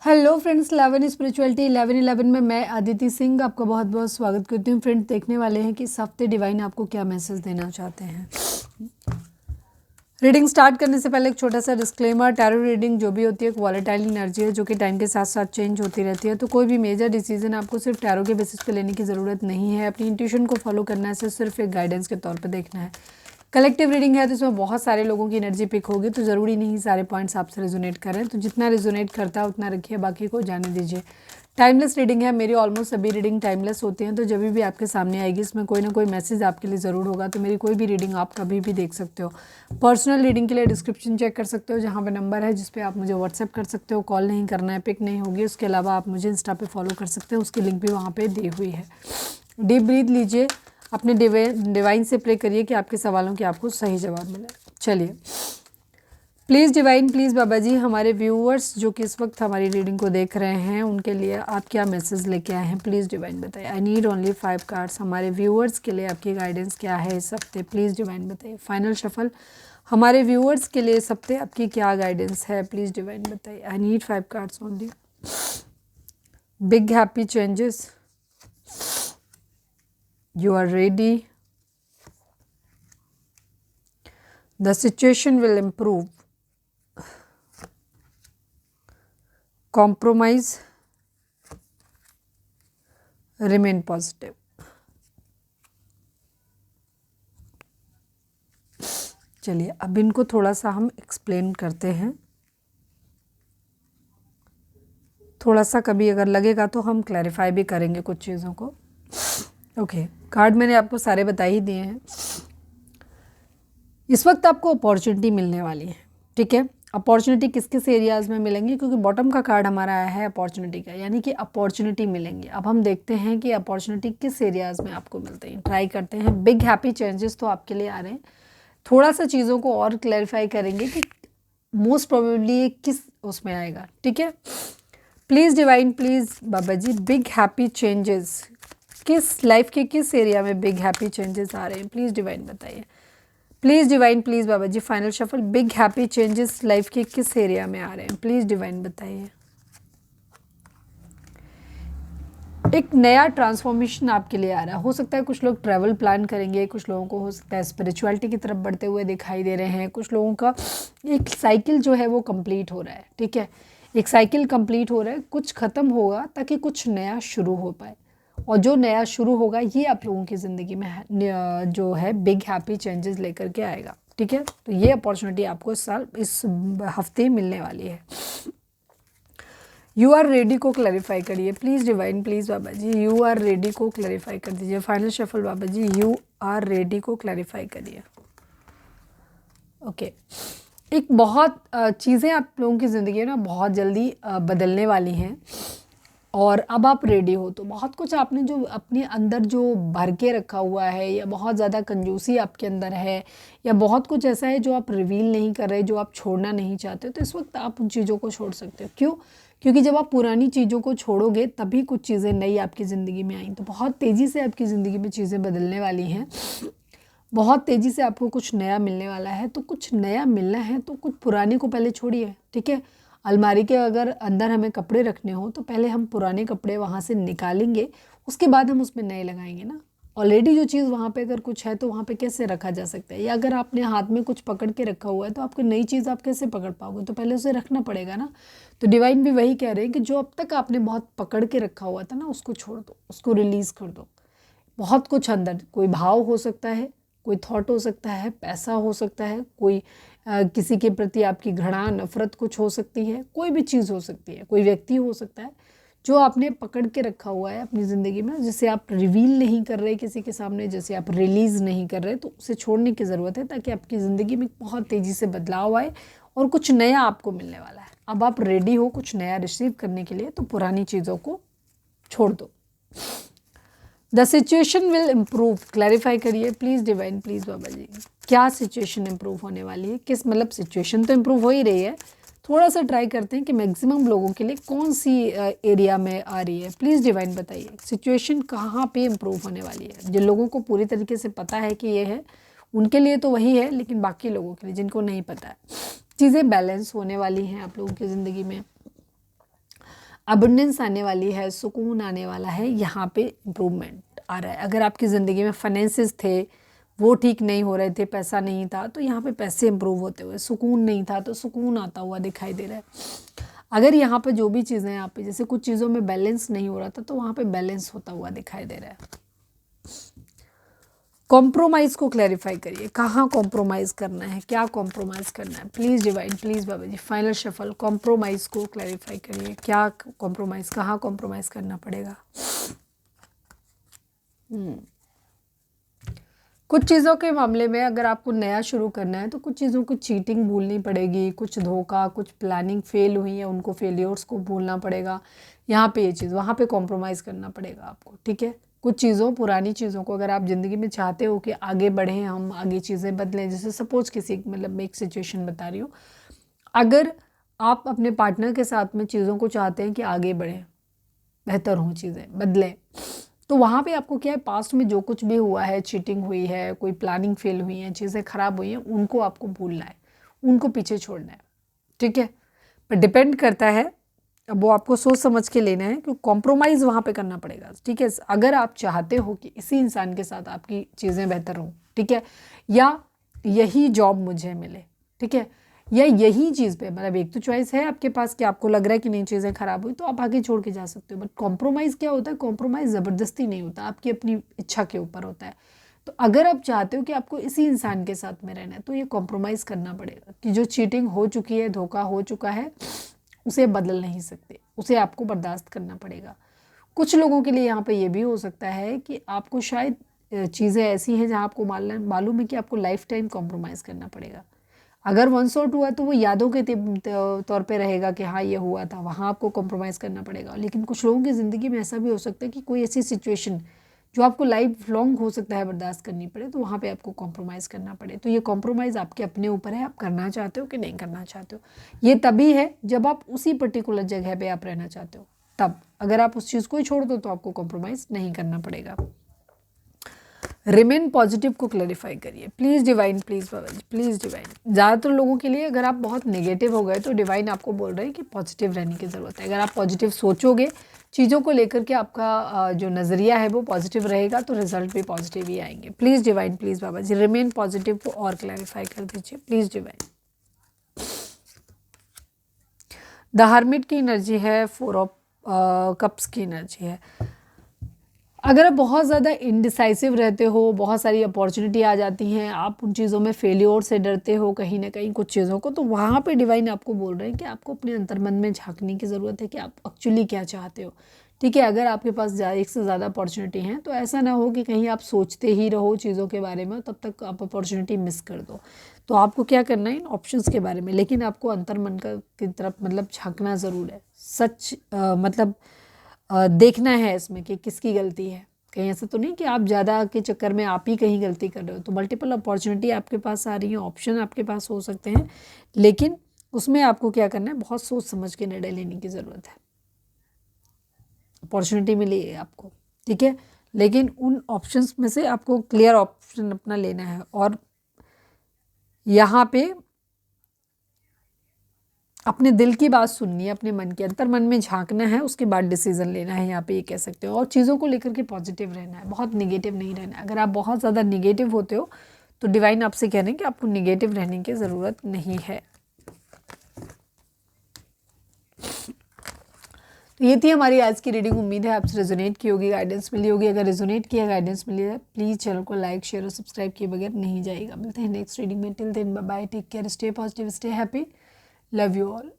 Hello friends, 11 spirituality 11 में मैं अदिति सिंह आपका बहुत बहुत स्वागत करती हूँ। फ्रेंड्स, देखने वाले हैं कि इस हफ्ते डिवाइन आपको क्या मैसेज देना चाहते हैं। रीडिंग स्टार्ट करने से पहले एक छोटा सा डिस्क्लेमर, टैरो रीडिंग जो भी होती है एक वॉलेटाइल एनर्जी है जो कि टाइम के साथ साथ चेंज होती रहती है। तो कोई भी मेजर डिसीजन आपको सिर्फ टैरो के बेसिस पे लेने की ज़रूरत नहीं है। अपनी इंट्यूशन को फॉलो करना है, सिर्फ एक गाइडेंस के तौर पर देखना है। कलेक्टिव रीडिंग है तो इसमें बहुत सारे लोगों की एनर्जी पिक होगी, तो ज़रूरी नहीं सारे पॉइंट्स आपसे रेजोनेट करें। तो जितना रेजोनेट करता है उतना रखिए, बाकी को जाने दीजिए। टाइमलेस रीडिंग है, मेरी ऑलमोस्ट सभी रीडिंग टाइमलेस होती हैं। तो जब भी आपके सामने आएगी इसमें कोई ना कोई मैसेज आपके लिए ज़रूर होगा। तो मेरी कोई भी रीडिंग आप कभी भी देख सकते हो। पर्सनल रीडिंग के लिए डिस्क्रिप्शन चेक कर सकते हो, जहाँ पे नंबर है जिस पे आप मुझे व्हाट्सएप कर सकते हो। कॉल नहीं करना है, पिक नहीं होगी। उसके अलावा आप मुझे इंस्टा पे फॉलो कर सकते हैं, उसकी लिंक भी वहाँ पे दी हुई है। डीप ब्रीथ लीजिए, अपने डिवाइन से प्रे करिए कि आपके सवालों के आपको सही जवाब मिले। चलिए, प्लीज़ डिवाइन, प्लीज़ बाबा जी, हमारे व्यूअर्स जो कि इस वक्त हमारी रीडिंग को देख रहे हैं उनके लिए आप क्या मैसेज लेके आए हैं, प्लीज़ डिवाइन बताइए। I need only 5 cards. हमारे व्यूअर्स के लिए आपकी गाइडेंस क्या है इस हफ्ते, प्लीज़ डिवाइन बताइए। फाइनल शफल, हमारे व्यूअर्स के लिए इस हफ्ते आपकी क्या गाइडेंस है, प्लीज़ डिवाइन बताइए। I need 5 cards only. Big happy changes, you are ready, the situation will improve, compromise, remain positive। चलिए, अब इनको थोड़ा सा हम एक्सप्लेन करते हैं। थोड़ा सा कभी अगर लगेगा तो हम क्लैरिफाई भी करेंगे कुछ चीज़ों को। ओके, कार्ड मैंने आपको सारे बता ही दिए हैं। इस वक्त आपको अपॉर्चुनिटी मिलने वाली है, ठीक है। अपॉर्चुनिटी किस किस एरियाज़ में मिलेंगी, क्योंकि बॉटम का कार्ड हमारा आया है अपॉर्चुनिटी का, यानी कि अपॉर्चुनिटी मिलेंगी। अब हम देखते हैं कि अपॉर्चुनिटी किस एरियाज़ में आपको मिलते हैं, ट्राई करते हैं। बिग हैप्पी चेंजेस तो आपके लिए आ रहे हैं। थोड़ा सा चीज़ों को और क्लैरिफाई करेंगे कि मोस्ट प्रोबेबली किस उसमें आएगा, ठीक है। प्लीज़ डिवाइन, प्लीज़ बाबा जी, बिग हैप्पी चेंजेस किस लाइफ के किस एरिया में बिग हैप्पी चेंजेस आ रहे हैं, प्लीज़ डिवाइन बताइए। प्लीज़ डिवाइन, प्लीज़ बाबा जी, final shuffle, big happy changes life के किस एरिया में आ रहे हैं, प्लीज़ डिवाइन बताइए। एक नया ट्रांसफॉर्मेशन आपके लिए आ रहा है। हो सकता है कुछ लोग ट्रैवल प्लान करेंगे, कुछ लोगों को हो सकता है स्पिरिचुअलिटी की तरफ बढ़ते हुए दिखाई दे रहे हैं। कुछ लोगों का एक साइकिल जो है वो कंप्लीट हो रहा है, ठीक है। एक साइकिल कंप्लीट हो रहा है, कुछ ख़त्म होगा ताकि कुछ नया शुरू हो पाए। और जो नया शुरू होगा ये आप लोगों की ज़िंदगी में जो है बिग हैप्पी चेंजेस लेकर के आएगा, ठीक है। तो ये अपॉर्चुनिटी आपको इस हफ्ते मिलने वाली है। यू आर रेडी को क्लैरिफाई करिए, प्लीज़ डिवाइन, प्लीज़ बाबा जी, यू आर रेडी को क्लैरिफाई कर दीजिए। फाइनल शफल बाबा जी, यू आर रेडी को क्लैरिफाई करिए। ओके, एक बहुत चीज़ें आप लोगों की ज़िंदगी में ना बहुत जल्दी बदलने वाली हैं और अब आप रेडी हो। तो बहुत कुछ आपने जो अपने अंदर जो भर के रखा हुआ है, या बहुत ज़्यादा कंजूसी आपके अंदर है, या बहुत कुछ ऐसा है जो आप रिवील नहीं कर रहे, जो आप छोड़ना नहीं चाहते, तो इस वक्त आप उन चीज़ों को छोड़ सकते हो। क्यों? क्योंकि जब आप पुरानी चीज़ों को छोड़ोगे तभी कुछ चीज़ें नई आपकी ज़िंदगी में आई। तो बहुत तेज़ी से आपकी ज़िंदगी में चीज़ें बदलने वाली हैं, बहुत तेज़ी से आपको कुछ नया मिलने वाला है। तो कुछ नया मिलना है तो कुछ पुराने को पहले छोड़िए, ठीक है। अलमारी के अगर अंदर हमें कपड़े रखने हो तो पहले हम पुराने कपड़े वहाँ से निकालेंगे, उसके बाद हम उसमें नए लगाएंगे ना। ऑलरेडी जो चीज़ वहाँ पे अगर कुछ है तो वहाँ पे कैसे रखा जा सकता है। या अगर आपने हाथ में कुछ पकड़ के रखा हुआ है तो आपको नई चीज़ आप कैसे पकड़ पाओगे, तो पहले उसे रखना पड़ेगा ना। तो डिवाइन भी वही कह रहे हैं कि जो अब तक आपने बहुत पकड़ के रखा हुआ था ना, उसको छोड़ दो, उसको रिलीज़ कर दो। बहुत कुछ अंदर, कोई भाव हो सकता है, कोई थॉट हो सकता है, पैसा हो सकता है, कोई किसी के प्रति आपकी घृणा नफरत कुछ हो सकती है, कोई भी चीज़ हो सकती है, कोई व्यक्ति हो सकता है जो आपने पकड़ के रखा हुआ है अपनी ज़िंदगी में, जिसे आप रिवील नहीं कर रहे किसी के सामने, जैसे आप रिलीज़ नहीं कर रहे। तो उसे छोड़ने की ज़रूरत है ताकि आपकी ज़िंदगी में बहुत तेज़ी से बदलाव आए और कुछ नया आपको मिलने वाला है। अब आप रेडी हो कुछ नया रिसीव करने के लिए, तो पुरानी चीज़ों को छोड़ दो। The situation will improve, clarify करिए प्लीज़ डिवाइन, प्लीज़ बाबा जी, क्या सिचुएशन इम्प्रूव होने वाली है। किस मतलब सिचुएशन तो इम्प्रूव हो ही रही है, थोड़ा सा ट्राई करते हैं कि मैक्सिमम लोगों के लिए कौन सी एरिया में आ रही है। प्लीज़ डिवाइन बताइए सिचुएशन कहाँ पे इम्प्रूव होने वाली है। जिन लोगों को पूरी तरीके से पता है कि ये है उनके लिए तो वही है, लेकिन बाकी लोगों के लिए जिनको नहीं पता है, चीज़ें बैलेंस होने वाली हैं आप लोगों की ज़िंदगी में। अबंडेंस आने वाली है, सुकून आने वाला है, यहाँ पे इम्प्रूवमेंट आ रहा है। अगर आपकी ज़िंदगी में फाइनेंसेस थे वो ठीक नहीं हो रहे थे, पैसा नहीं था, तो यहाँ पे पैसे इम्प्रूव होते हुए, सुकून नहीं था तो सुकून आता हुआ दिखाई दे रहा है। अगर यहाँ पे जो भी चीज़ें यहाँ पे जैसे कुछ चीज़ों में बैलेंस नहीं हो रहा था तो वहाँ पे बैलेंस होता हुआ दिखाई दे रहा है। कॉम्प्रोमाइज़ को क्लैरिफाई करिए, कहाँ कॉम्प्रोमाइज़ करना है, क्या कॉम्प्रोमाइज़ करना है। प्लीज़ डिवाइन, प्लीज़ बाबा जी, फाइनल शफल, कॉम्प्रोमाइज़ को क्लैरिफाई करिए, क्या कॉम्प्रोमाइज़, कहाँ कॉम्प्रोमाइज़ करना पड़ेगा। कुछ चीज़ों के मामले में अगर आपको नया शुरू करना है तो कुछ चीज़ों को चीटिंग भूलनी पड़ेगी, कुछ धोखा, कुछ प्लानिंग फेल हुई है उनको फेलियर्स को भूलना पड़ेगा। यहाँ पे ये चीज़, वहाँ पे कॉम्प्रोमाइज़ करना पड़ेगा आपको, ठीक है। कुछ चीज़ों, पुरानी चीज़ों को अगर आप ज़िंदगी में चाहते हो कि आगे बढ़ें, हम आगे चीज़ें बदलें, जैसे सपोज़ किसी मतलब मैं एक सिचुएशन बता रही हूँ, अगर आप अपने पार्टनर के साथ में चीज़ों को चाहते हैं कि आगे बढ़ें, बेहतर हों, चीज़ें बदलें, तो वहाँ पे आपको क्या है, पास्ट में जो कुछ भी हुआ है, चीटिंग हुई है, कोई प्लानिंग फेल हुई है, चीज़ें ख़राब हुई हैं, उनको आपको भूलना है, उनको पीछे छोड़ना है, ठीक है। पर डिपेंड करता है, अब वो आपको सोच समझ के लेना है कि कॉम्प्रोमाइज़ वहाँ पे करना पड़ेगा, ठीक है। अगर आप चाहते हो कि इसी इंसान के साथ आपकी चीज़ें बेहतर हों, ठीक है, या यही जॉब मुझे मिले, ठीक है, या यही चीज़ पे, मतलब एक तो चॉइस है आपके पास कि आपको लग रहा है कि नहीं चीज़ें ख़राब हुई तो आप आगे छोड़ के जा सकते हो। बट कॉम्प्रोमाइज़ क्या होता है, कॉम्प्रोमाइज़ ज़बरदस्ती नहीं होता, आपकी अपनी इच्छा के ऊपर होता है। तो अगर आप चाहते हो कि आपको इसी इंसान के साथ में रहना है तो ये कॉम्प्रोमाइज़ करना पड़ेगा कि जो चीटिंग हो चुकी है, धोखा हो चुका है, उसे बदल नहीं सकते, उसे आपको बर्दाश्त करना पड़ेगा। कुछ लोगों के लिए यहाँ पे ये भी हो सकता है कि आपको शायद चीज़ें ऐसी हैं जहाँ आपको मालूम है कि आपको लाइफ टाइम कॉम्प्रोमाइज़ करना पड़ेगा। अगर वन शॉट हुआ तो वो यादों के तौर पे रहेगा कि हाँ ये हुआ था, वहाँ आपको कॉम्प्रोमाइज़ करना पड़ेगा। लेकिन कुछ लोगों की ज़िंदगी में ऐसा भी हो सकता है कि कोई ऐसी सिचुएशन जो आपको लाइफ लॉन्ग हो सकता है बर्दाश्त करनी पड़े, तो वहाँ पे आपको कॉम्प्रोमाइज़ करना पड़े। तो ये कॉम्प्रोमाइज़ आपके अपने ऊपर है, आप करना चाहते हो कि नहीं करना चाहते हो। ये तभी है जब आप उसी पर्टिकुलर जगह पे आप रहना चाहते हो, तब। अगर आप उस चीज़ को ही छोड़ दो तो आपको कॉम्प्रोमाइज़ नहीं करना पड़ेगा। रिमेन पॉजिटिव को क्लैरिफाई करिए, प्लीज़ डिवाइन, प्लीज़ बाबा जी, प्लीज़ डिवाइन। ज़्यादातर लोगों के लिए अगर आप बहुत नेगेटिव हो गए तो डिवाइन आपको बोल रहे हैं कि पॉजिटिव रहने की ज़रूरत है। अगर आप पॉजिटिव सोचोगे, चीज़ों को लेकर के आपका जो नज़रिया है वो पॉजिटिव रहेगा तो रिजल्ट भी पॉजिटिव ही आएंगे। प्लीज़ डिवाइन, प्लीज़ बाबा जी, रिमेन पॉजिटिव को और क्लैरिफाई कर दीजिए, प्लीज़ डिवाइन। द हर्मिट की एनर्जी है, 4 ऑफ कप्स की एनर्जी है। अगर आप बहुत ज़्यादा इनडिसाइसिव रहते हो, बहुत सारी अपॉर्चुनिटी आ जाती हैं, आप उन चीज़ों में फेलियर से डरते हो कहीं ना कहीं कुछ चीज़ों को, तो वहाँ पे डिवाइन आपको बोल रहे हैं कि आपको अपने अंतर्मन में झांकने की ज़रूरत है कि आप एक्चुअली क्या चाहते हो, ठीक है। अगर आपके पास एक से ज़्यादा अपॉर्चुनिटी हैं तो ऐसा ना हो कि कहीं आप सोचते ही रहो चीज़ों के बारे में, तब तक आप अपॉर्चुनिटी मिस कर दो। तो आपको क्या करना है इन ऑप्शंस के बारे में, लेकिन आपको अंतर्मन की तरफ मतलब झांकना ज़रूर है, सच मतलब देखना है इसमें कि किसकी गलती है। कहीं ऐसा तो नहीं कि आप ज़्यादा के चक्कर में आप ही कहीं गलती कर रहे हो। तो मल्टीपल अपॉर्चुनिटी आपके पास आ रही हैं, ऑप्शन आपके पास हो सकते हैं, लेकिन उसमें आपको क्या करना है, बहुत सोच समझ के निर्णय लेने की ज़रूरत है। अपॉर्चुनिटी मिली है आपको, ठीक है, लेकिन उन ऑप्शंस में से आपको क्लियर ऑप्शन अपना लेना है और यहाँ पे अपने दिल की बात सुननी है, अपने मन के अंतर मन में झांकना है, उसके बाद डिसीजन लेना है, यहाँ पे ये कह सकते हो। और चीज़ों को लेकर के पॉजिटिव रहना है, बहुत निगेटिव नहीं रहना है। अगर आप बहुत ज़्यादा निगेटिव होते हो तो डिवाइन आपसे कह रहे हैं कि आपको निगेटिव रहने की ज़रूरत नहीं है। तो ये थी हमारी आज की रीडिंग। उम्मीद है आपसे रेजोनेट की होगी, गाइडेंस मिली होगी। अगर रेजोनेट किया, गाइडेंस मिली है, प्लीज़ चैनल को लाइक, शेयर और सब्सक्राइब किए बगैर नहीं जाएगा। मिलते हैं नेक्स्ट रीडिंग में। Till then bye bye, take care, stay positive, stay happy, love you all.